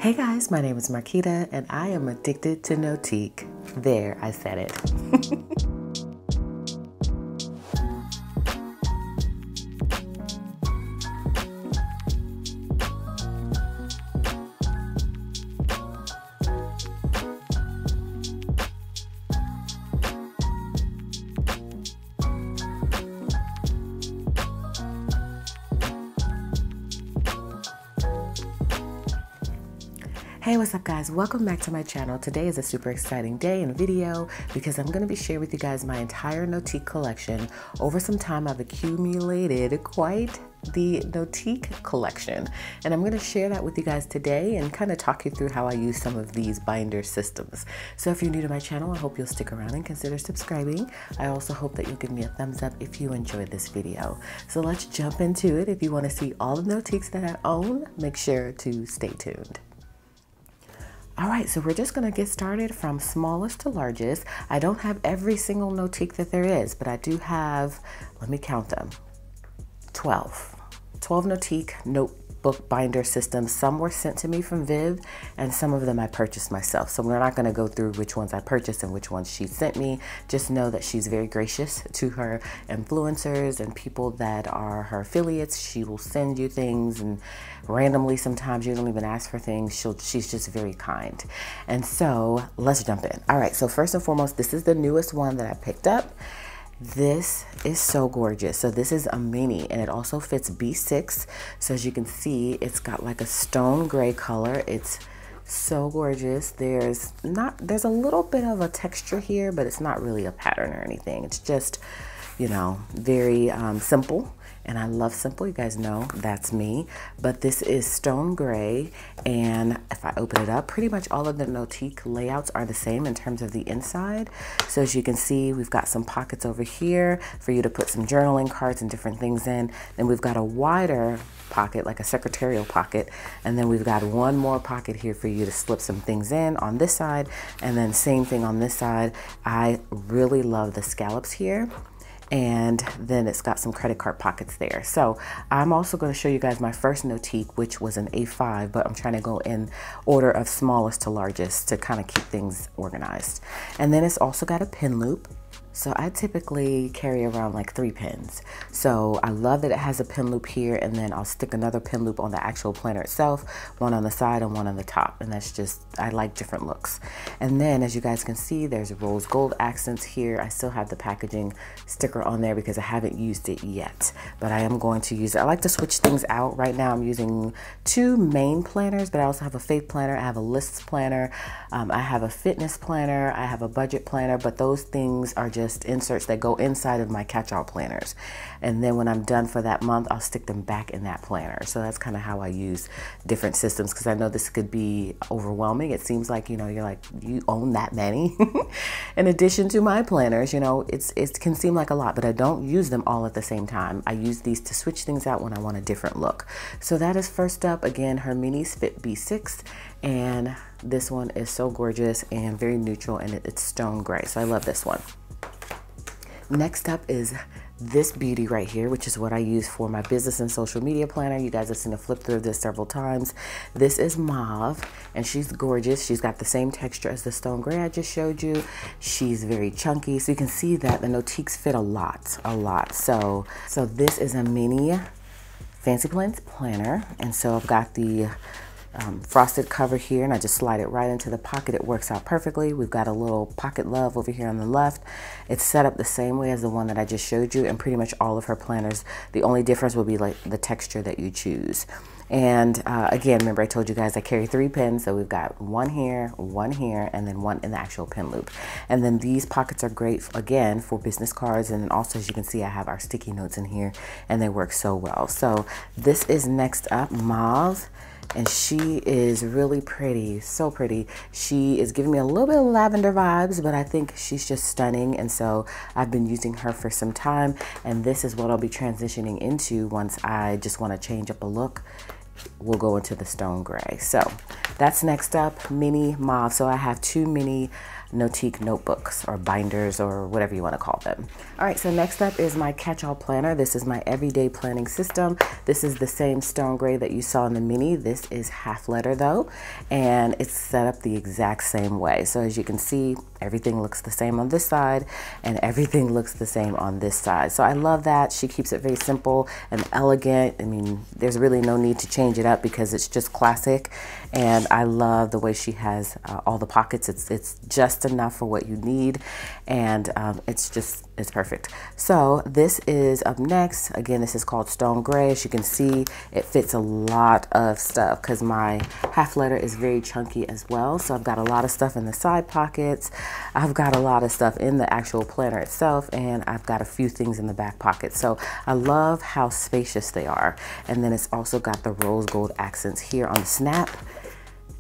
Hey guys, my name is Marquita and I am addicted to NOTIQ. There, I said it. Hey, what's up guys? Welcome back to my channel. Today is a super exciting day and video because I'm going to be sharing with you guys my entire NOTIQ collection. Over some time I've accumulated quite the NOTIQ collection, and I'm going to share that with you guys today and kind of talk you through how I use some of these binder systems. So if you're new to my channel, I hope you'll stick around and consider subscribing. I also hope that you'll give me a thumbs up if you enjoyed this video. So let's jump into it. If you want to see all the NOTIQs that I own, make sure to stay tuned. All right, so we're just gonna get started from smallest to largest. I don't have every single NOTIQ that there is, but I do have, let me count them, 12 NOTIQ notebook binder systems. Some were sent to me from Viv and some of them I purchased myself. So we're not gonna go through which ones I purchased and which ones she sent me. Just know that she's very gracious to her influencers and people that are her affiliates. She will send you things, and randomly sometimes you don't even ask for things. She's just very kind. And so let's jump in. All right, so first and foremost, this is the newest one that I picked up. This is so gorgeous. So this is a mini and it also fits B6. So as you can see, it's got like a stone gray color. It's so gorgeous. There's a little bit of a texture here, but it's not really a pattern or anything. It's just, you know, very simple. And I love simple, you guys know that's me. But this is stone gray, and if I open it up, pretty much all of the NOTIQ layouts are the same in terms of the inside. So as you can see, we've got some pockets over here for you to put some journaling cards and different things in. Then we've got a wider pocket, like a secretarial pocket, and then we've got one more pocket here for you to slip some things in on this side, and then same thing on this side. I really love the scallops here. And then it's got some credit card pockets there. So I'm also going to show you guys my first NOTIQ, which was an A5, but I'm trying to go in order of smallest to largest to kind of keep things organized. And then it's also got a pin loop. So I typically carry around like 3 pins. So I love that it has a pin loop here, and then I'll stick another pin loop on the actual planner itself, one on the side and one on the top. And that's just, I like different looks. And then as you guys can see, there's rose gold accents here. I still have the packaging sticker on there because I haven't used it yet, but I am going to use it. I like to switch things out. Right now I'm using 2 main planners, but I also have a faith planner. I have a lists planner. I have a fitness planner. I have a budget planner, but those things are just inserts that go inside of my catch-all planners, and then when I'm done for that month, I'll stick them back in that planner. So that's kind of how I use different systems, because I know this could be overwhelming. It seems like, you know, you're like, you own that many in addition to my planners. You know, it can seem like a lot, but I don't use them all at the same time. I use these to switch things out when I want a different look. So that is first up. Again, her minis fit B6, and this one is so gorgeous and very neutral, and it's stone gray. So I love this one. Next up is this beauty right here, which is what I use for my business and social media planner. You guys have seen a flip through of this several times. This is Mauve, and she's gorgeous. She's got the same texture as the stone gray I just showed you. She's very chunky, so you can see that the NOTIQs fit a lot. So this is a mini Fancy Plans planner, and so I've got the frosted cover here, and I just slide it right into the pocket. It works out perfectly. We've got a little pocket love over here on the left. It's set up the same way as the one that I just showed you, and pretty much all of her planners. The only difference will be like the texture that you choose. And again, remember I told you guys I carry 3 pins, so we've got one here, and then one in the actual pin loop. And then these pockets are great, again, for business cards, and then also, as you can see, I have our sticky notes in here, and they work so well. So this is next up, Mauve. And she is really pretty, so pretty. She is giving me a little bit of lavender vibes, but I think she's just stunning. And so I've been using her for some time, and this is what I'll be transitioning into once I just want to change up a look. We'll go into the stone gray. So that's next up, mini Mauve. So I have 2 mini NOTIQ notebooks or binders or whatever you want to call them. All right, so next up is my catch-all planner. This is my everyday planning system. This is the same stone gray that you saw in the mini. This is half letter though, and it's set up the exact same way. So as you can see, everything looks the same on this side and everything looks the same on this side. So I love that. She keeps it very simple and elegant. I mean, there's really no need to change it up because it's just classic. And I love the way she has all the pockets. It's just enough for what you need, and it's perfect. So this is up next. Again, this is called Stone Gray. As you can see, it fits a lot of stuff because my half letter is very chunky as well. So I've got a lot of stuff in the side pockets. I've got a lot of stuff in the actual planner itself, and I've got a few things in the back pocket. So I love how spacious they are. And then it's also got the rose gold accents here on the snap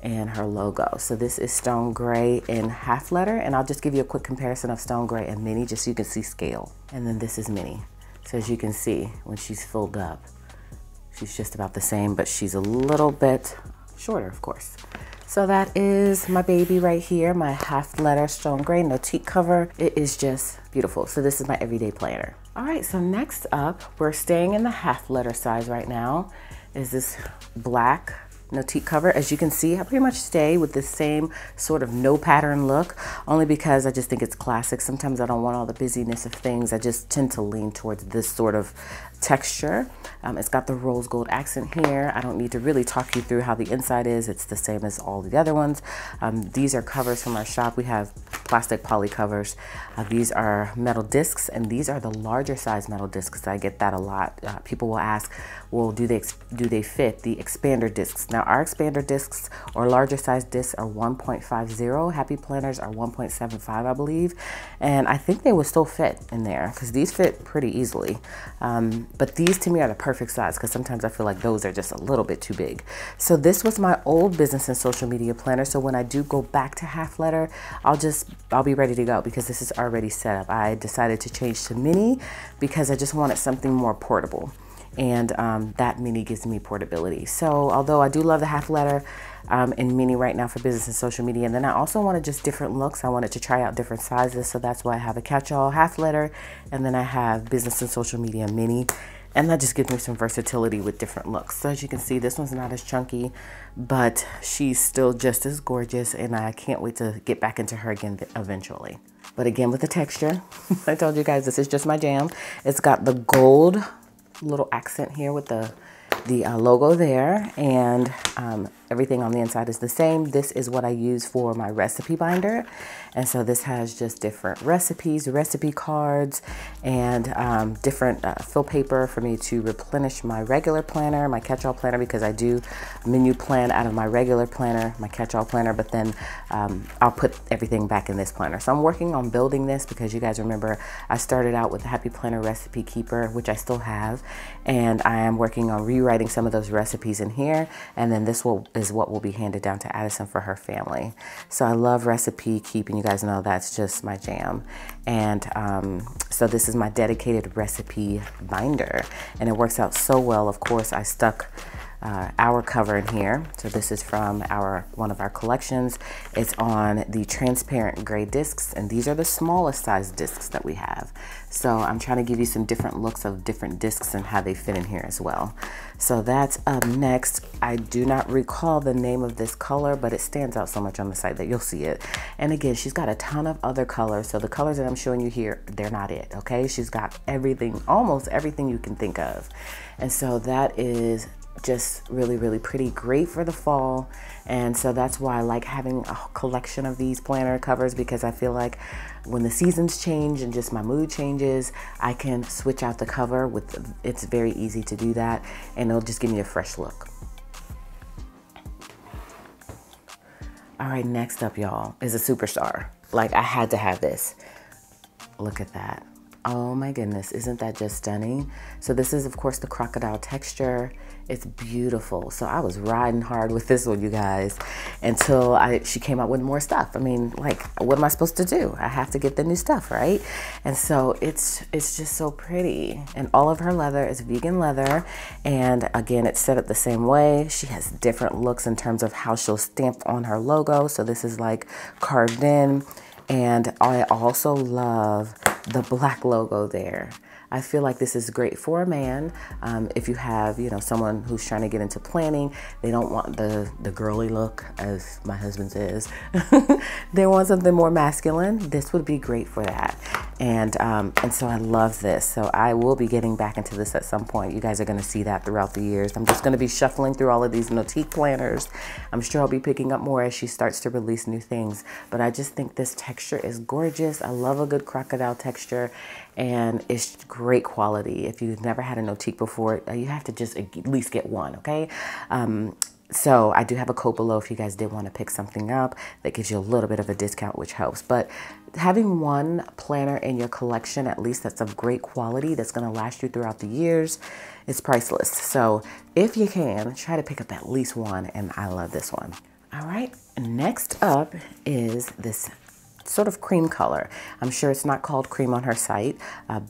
and her logo. So this is Stone Gray in half letter, and I'll just give you a quick comparison of Stone Gray and mini just so you can see scale. And then this is mini. So as you can see, when she's filled up, she's just about the same, but she's a little bit shorter, of course. So that is my baby right here, my half letter Stone Gray NOTIQ cover. It is just beautiful. So this is my everyday planner. All right, so next up, we're staying in the half letter size right now, is this black NOTIQ cover. As you can see, I pretty much stay with the same sort of no pattern look, only because I just think it's classic. Sometimes I don't want all the busyness of things. I just tend to lean towards this sort of texture. It's got the rose gold accent here. I don't need to really talk you through how the inside is. It's the same as all the other ones. These are covers from our shop. We have plastic poly covers. These are metal discs, and these are the larger size metal discs. I get that a lot. People will ask, well, do they fit the expander discs? Now our expander discs or larger size discs are 1.50. Happy planners are 1.75, I believe. And I think they would still fit in there because these fit pretty easily. But these to me are the perfect size because sometimes I feel like those are just a little bit too big. So this was my old business and social media planner. So when I do go back to half letter, I'll be ready to go because this is already set up. I decided to change to mini because I just wanted something more portable. And that mini gives me portability. So although I do love the half letter in mini right now for business and social media, and then I also wanted just different looks. I wanted to try out different sizes. So that's why I have a catch-all half letter, and then I have business and social media mini. And that just gives me some versatility with different looks. So as you can see, this one's not as chunky, but she's still just as gorgeous, and I can't wait to get back into her again eventually. But again, with the texture, I told you guys this is just my jam. It's got the gold little accent here with the logo there, and everything on the inside is the same. This is what I use for my recipe binder, and so this has just different recipes, recipe cards, and different fill paper for me to replenish my regular planner, my catch-all planner, because I do menu plan out of my regular planner, my catch-all planner, but then I'll put everything back in this planner. So I'm working on building this because you guys remember I started out with the Happy Planner Recipe Keeper, which I still have, and I am working on rewriting some of those recipes in here, and then this is what will be handed down to Addison for her family. So I love recipe keeping. You guys know that's just my jam. And so this is my dedicated recipe binder, and it works out so well. Of course, I stuck our cover in here. So this is from one of our collections. It's on the transparent gray discs, and these are the smallest size discs that we have. So I'm trying to give you some different looks of different discs and how they fit in here as well. So that's up next. I do not recall the name of this color, but it stands out so much on the site that you'll see it. And again, she's got a ton of other colors. So the colors that I'm showing you here, they're not it, okay? She's got everything, almost everything you can think of. And so that is just really, really pretty, great for the fall. And so that's why I like having a collection of these planner covers, because I feel like when the seasons change and just my mood changes, I can switch out the cover it's very easy to do that, and it'll just give me a fresh look. All right, next up, y'all, is a superstar. Like, I had to have this. Look at that. Oh my goodness, isn't that just stunning? So this is, of course, the crocodile texture. It's beautiful. So I was riding hard with this one, you guys, until she came out with more stuff. I mean, like, what am I supposed to do? I have to get the new stuff, right? And so it's just so pretty. And all of her leather is vegan leather. And again, it's set up the same way. She has different looks in terms of how she'll stamp on her logo. So this is like carved in. And I also love the black logo there. I feel like this is great for a man. If you have, you know, someone who's trying to get into planning, they don't want the girly look as my husband's is. They want something more masculine. This would be great for that. And so I love this. So I will be getting back into this at some point. You guys are going to see that throughout the years. I'm just going to be shuffling through all of these NOTIQ planners. I'm sure I'll be picking up more as she starts to release new things. But I just think this texture is gorgeous. I love a good crocodile texture. And it's great quality. If you've never had a NOTIQ before, you have to just at least get one, okay? So I do have a code below if you guys did want to pick something up that gives you a little bit of a discount, which helps. But having one planner in your collection, at least that's of great quality, that's going to last you throughout the years, is priceless. So if you can, try to pick up at least one, and I love this one. All right, next up is this sort of cream color. I'm sure it's not called cream on her site,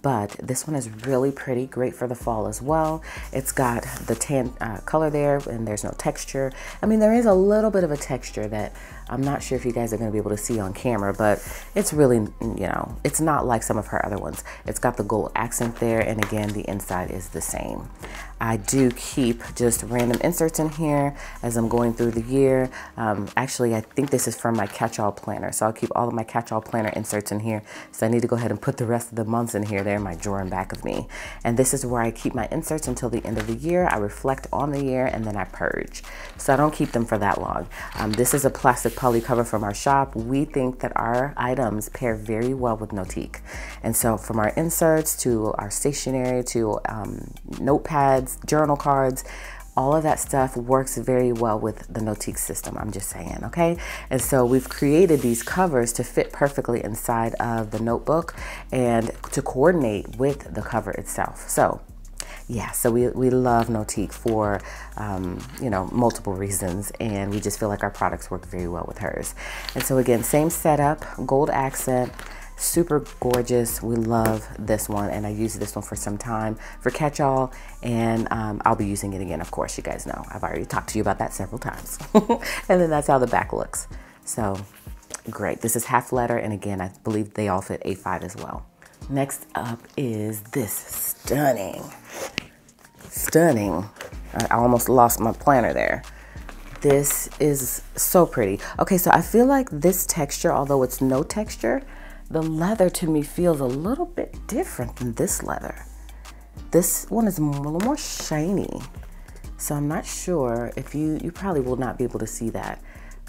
but this one is really pretty, great for the fall as well. It's got the tan color there, and there's no texture. I mean, there is a little bit of a texture that I'm not sure if you guys are going to be able to see on camera, but it's really, you know, it's not like some of her other ones. It's got the gold accent there, and again, the inside is the same. I do keep just random inserts in here as I'm going through the year. Actually, I think this is from my catch-all planner, so I'll keep all of my catch-all planner inserts in here. So I need to go ahead and put the rest of the months in here. They're in my drawer in back of me. And this is where I keep my inserts until the end of the year. I reflect on the year, and then I purge. So I don't keep them for that long. This is a plastic poly cover from our shop. We think that our items pair very well with NOTIQ. And so from our inserts to our stationery to notepads, journal cards, all of that stuff works very well with the NOTIQ system. I'm just saying, okay? And so we've created these covers to fit perfectly inside of the notebook and to coordinate with the cover itself. So yeah, so we love NOTIQ for, you know, multiple reasons, and we just feel like our products work very well with hers. And so again, same setup, gold accent, super gorgeous. We love this one, and I used this one for some time for catch-all, and I'll be using it again, of course. You guys know I've already talked to you about that several times. And then that's how the back looks. So great. This is half letter, and again, I believe they all fit A5 as well. Next up is this stunning, I almost lost my planner there. This is so pretty. Okay, so I feel like this texture, although it's no texture, the leather to me feels a little bit different than this leather. This one is a little more shiny. So I'm not sure if you probably will not be able to see that.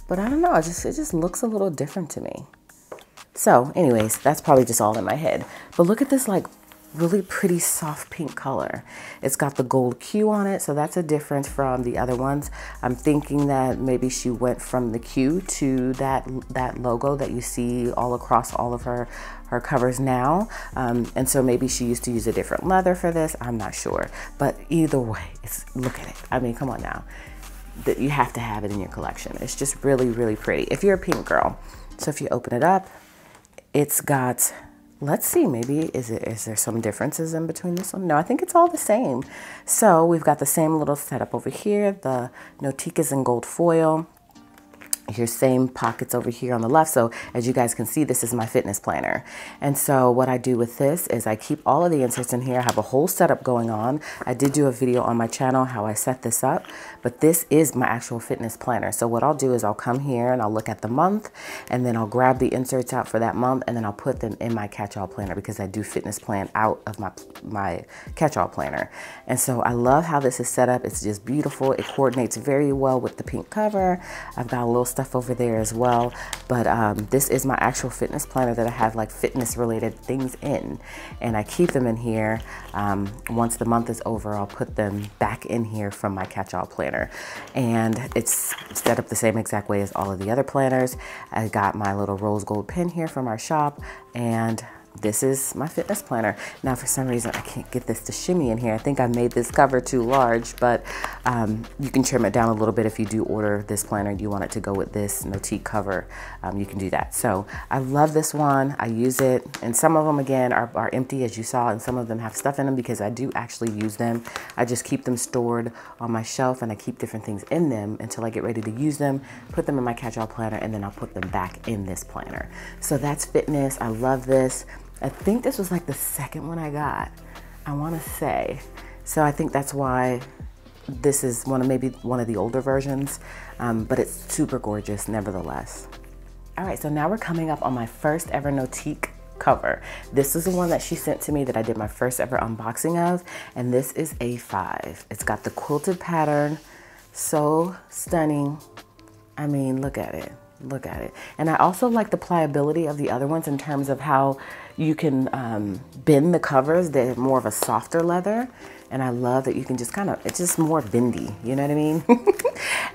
But I don't know, it just looks a little different to me. So anyways, that's probably just all in my head. But look at this like really pretty soft pink color. It's got the gold Q on it, so that's a difference from the other ones. I'm thinking that maybe she went from the Q to that logo that you see all across all of her covers now. And so maybe she used to use a different leather for this. I'm not sure. But either way, look at it. I mean, come on now. You have to have it in your collection. It's just really, really pretty. If you're a pink girl. So if you open it up, it's got, let's see, maybe, is there some differences in between this one? No, I think it's all the same. So we've got the same little setup over here. The NOTIQ is in gold foil. Your same pockets over here on the left. So as you guys can see, this is my fitness planner. And so what I do with this is I keep all of the inserts in here. I have a whole setup going on. I did do a video on my channel how I set this up, but this is my actual fitness planner. So what I'll do is I'll come here and I'll look at the month, and then I'll grab the inserts out for that month, and then I'll put them in my catch-all planner because I do fitness plan out of my catch-all planner. And so I love how this is set up. It's just beautiful. It coordinates very well with the pink cover. I've got a little stuff over there as well, but this is my actual fitness planner that I have like fitness related things in, and I keep them in here. Once the month is over, I'll put them back in here from my catch-all planner, and it's set up the same exact way as all of the other planners. I got my little rose gold pen here from our shop, and this is my fitness planner. Now, for some reason, I can't get this to shimmy in here. I think I made this cover too large, but you can trim it down a little bit if you do order this planner and you want it to go with this NOTIQ cover. You can do that. So I love this one. I use it, and some of them, again, are empty, as you saw, and some of them have stuff in them because I do actually use them. I just keep them stored on my shelf, and I keep different things in them until I get ready to use them, put them in my catch-all planner, and then I'll put them back in this planner. So that's fitness. I love this. I think this was like the second one I got, I want to say. So I think that's why this is maybe one of the older versions, but it's super gorgeous nevertheless. All right, so now we're coming up on my first ever NOTIQ cover. This is the one that she sent to me that I did my first ever unboxing of, and this is A5. It's got the quilted pattern, so stunning. I mean, look at it. Look at it. And I also like the pliability of the other ones in terms of how you can bend the covers. They're more of a softer leather. And I love that you can just it's just more bendy, you know what I mean?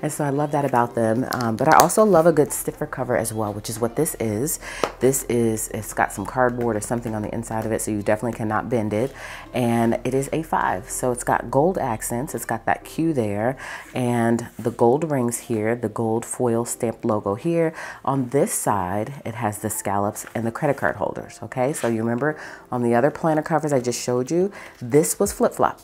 And so I love that about them. But I also love a good stiffer cover as well, which is what this is. It's got some cardboard or something on the inside of it, so you definitely cannot bend it. And it is A5, so it's got gold accents. It's got that Q there, and the gold rings here, the gold foil stamped logo here. On this side, it has the scallops and the credit card holders, okay? So you remember on the other planner covers I just showed you, this was flip-flopped.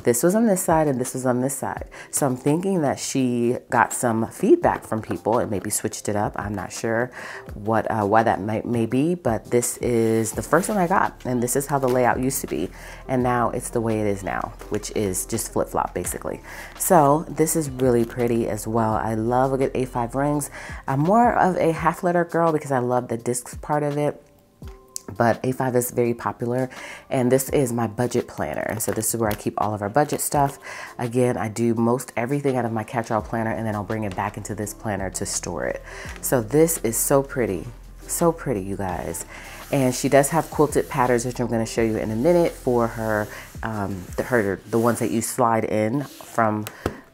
This was on this side and this was on this side. So I'm thinking that she got some feedback from people and maybe switched it up. I'm not sure why that may be, but this is the first one I got, and this is how the layout used to be. And now it's the way it is now, which is just flip-flop basically. So this is really pretty as well. I love a good A5 rings. I'm more of a half letter girl because I love the discs part of it. But A5 is very popular, and this is my budget planner. So this is where I keep all of our budget stuff. Again, I do most everything out of my catch-all planner, and then I'll bring it back into this planner to store it. So this is so pretty, you guys. And she does have quilted patterns, which I'm going to show you in a minute, for her, the ones that you slide in from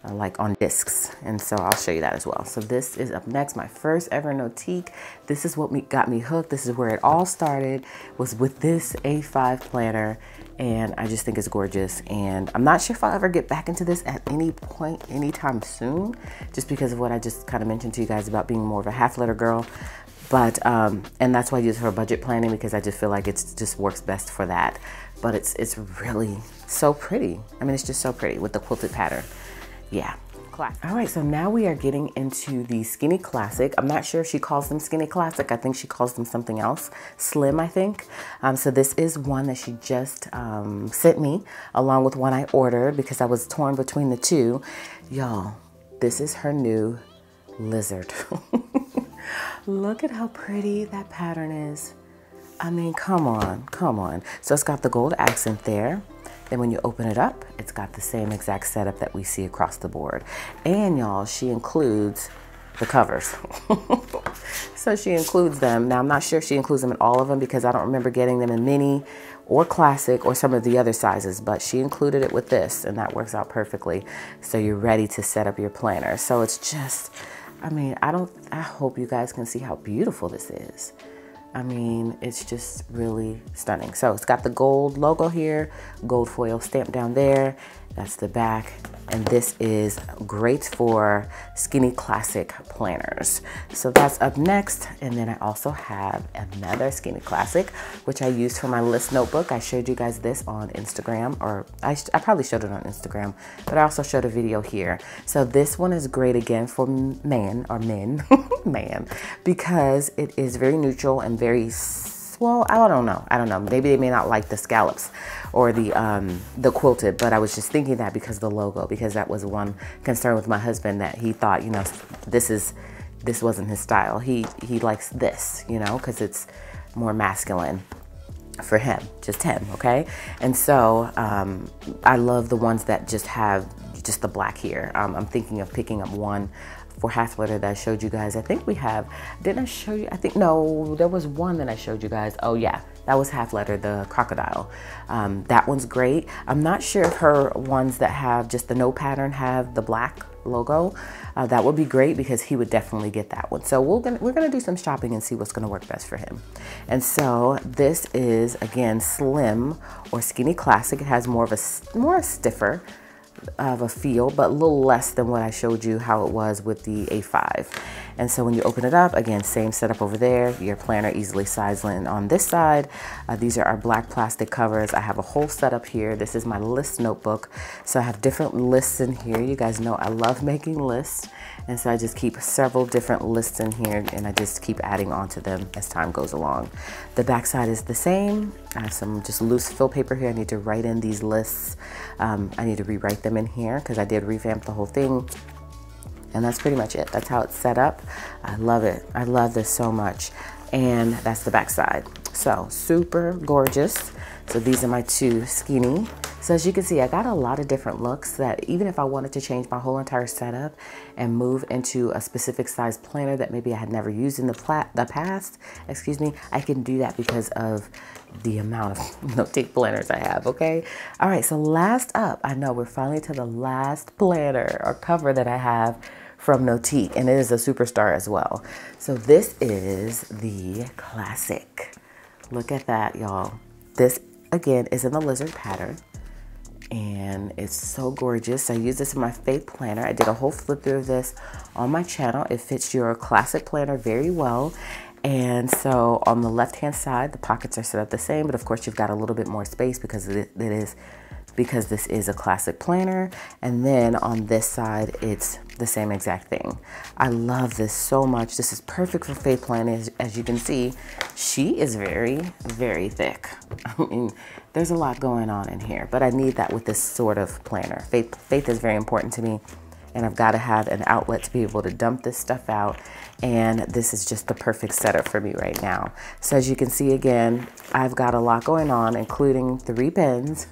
like on discs, and so I'll show you that as well. So this is up next, my first ever NOTIQ. This is what got me hooked. This is where it all started, was with this A5 planner, and I just think it's gorgeous. And I'm not sure if I'll ever get back into this at any point anytime soon, just because of what I just kind of mentioned to you guys about being more of a half letter girl. But and that's why I use it for budget planning, because I just feel like it just works best for that. But it's really so pretty. I mean, it's just so pretty with the quilted pattern. Yeah. All right, so now we are getting into the Skinny Classic. I'm not sure if she calls them Skinny Classic. I think she calls them something else. Slim, I think. So this is one that she just sent me, along with one I ordered because I was torn between the two. Y'all, this is her new lizard. Look at how pretty that pattern is. I mean, come on, come on. So it's got the gold accent there. Then when you open it up, it's got the same exact setup that we see across the board. And y'all, she includes the covers. So she includes them. Now, I'm not sure if she includes them in all of them because I don't remember getting them in mini or classic or some of the other sizes, but she included it with this, and that works out perfectly. So you're ready to set up your planner. So it's just, I mean, I hope you guys can see how beautiful this is. I mean, it's just really stunning. So it's got the gold logo here, gold foil stamp down there. That's the back. And this is great for Skinny Classic planners. So that's up next. And then I also have another Skinny Classic, which I used for my list notebook. I showed you guys this on Instagram, or I probably showed it on Instagram, but I also showed a video here. So this one is great again for men, because it is very neutral and very, well, I don't know. Maybe they may not like the scallops or the quilted, but I was just thinking that because of the logo, because that was one concern with my husband, that he thought, you know, this wasn't his style. He likes this, you know, because it's more masculine for him, just him, okay? And so I love the ones that just have just the black here. I'm thinking of picking up one for half letter that I showed you guys. I think we have, didn't I show you? I think, no, there was one that I showed you guys. Oh yeah, that was half letter, the crocodile. That one's great. I'm not sure if her ones that have just the no pattern have the black logo, that would be great because he would definitely get that one. So we're gonna do some shopping and see what's gonna work best for him. And so this is, again, slim or skinny classic. It has more stiffer of a feel, but a little less than what I showed you how it was with the A5. And so when you open it up, again, same setup over there, your planner easily slides in on this side. These are our black plastic covers. I have a whole setup here. This is my list notebook. So I have different lists in here. You guys know I love making lists. And so I just keep several different lists in here and I just keep adding onto them as time goes along. The back side is the same. I have some just loose fill paper here. I need to write in these lists. I need to rewrite them in here because I did revamp the whole thing. And that's pretty much it. That's how it's set up. I love it. I love this so much. And that's the back side. So super gorgeous. So these are my two skinny. So as you can see, I got a lot of different looks that even if I wanted to change my whole entire setup and move into a specific size planner that maybe I had never used in the past, I can do that because of the amount of NOTIQ planners I have, okay? All right, so last up, I know we're finally to the last planner or cover that I have from NOTIQ, and it is a superstar as well. So this is the classic. Look at that, y'all. This, again, is in the lizard pattern. And it's so gorgeous. I use this in my Faith planner. I did a whole flip through of this on my channel. It fits your classic planner very well. And so on the left hand side, the pockets are set up the same, but of course you've got a little bit more space because this is a classic planner. And then on this side, it's the same exact thing. I love this so much. This is perfect for Faith planning. As you can see, she is very, very thick. I mean, there's a lot going on in here, but I need that with this sort of planner. Faith is very important to me, and I've got to have an outlet to be able to dump this stuff out. And this is just the perfect setup for me right now. So as you can see, again, I've got a lot going on, including 3 pens.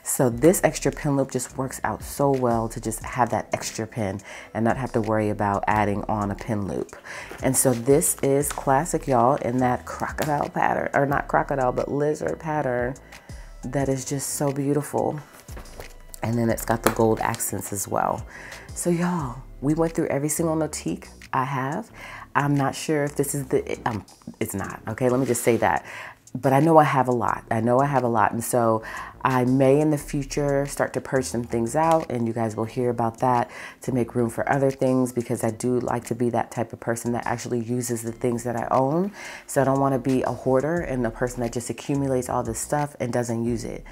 So this extra pen loop just works out so well to just have that extra pen and not have to worry about adding on a pen loop. And so this is classic, y'all, in that crocodile pattern, or not crocodile, but lizard pattern that is just so beautiful. And then it's got the gold accents as well. So y'all, we went through every single NOTIQ I have. I'm not sure if this is it's not, okay? Let me just say that. But I know I have a lot. And so I may in the future start to purge some things out, and you guys will hear about that to make room for other things, because I do like to be that type of person that actually uses the things that I own. So I don't want to be a hoarder and a person that just accumulates all this stuff and doesn't use it.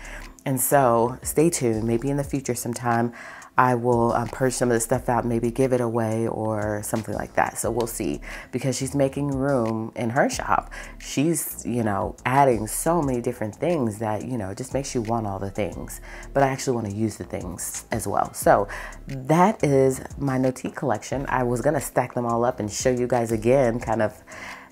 And so stay tuned. Maybe in the future sometime I will purge some of the stuff out, maybe give it away or something like that. So we'll see, because she's making room in her shop. She's, you know, adding so many different things that, you know, it just makes you want all the things. But I actually want to use the things as well. So that is my NOTIQ collection. I was going to stack them all up and show you guys again kind of,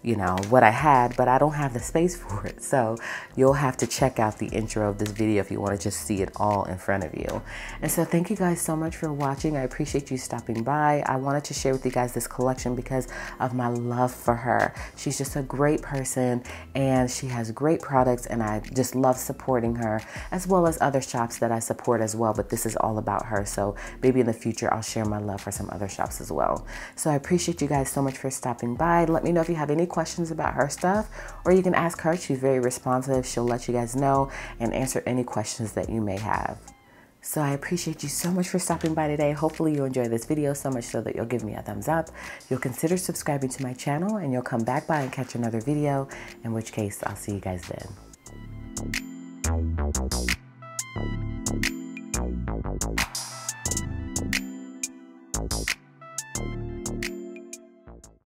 you know, what I had, but I don't have the space for it. So you'll have to check out the intro of this video if you want to just see it all in front of you. And so thank you guys so much for watching. I appreciate you stopping by. I wanted to share with you guys this collection because of my love for her. She's just a great person and she has great products, and I just love supporting her, as well as other shops that I support as well. But this is all about her. So maybe in the future, I'll share my love for some other shops as well. So I appreciate you guys so much for stopping by. Let me know if you have any questions about her stuff, or you can ask her. She's very responsive. She'll let you guys know and answer any questions that you may have. So I appreciate you so much for stopping by today. Hopefully you enjoyed this video so much so that you'll give me a thumbs up. You'll consider subscribing to my channel, and you'll come back by and catch another video, in which case I'll see you guys then.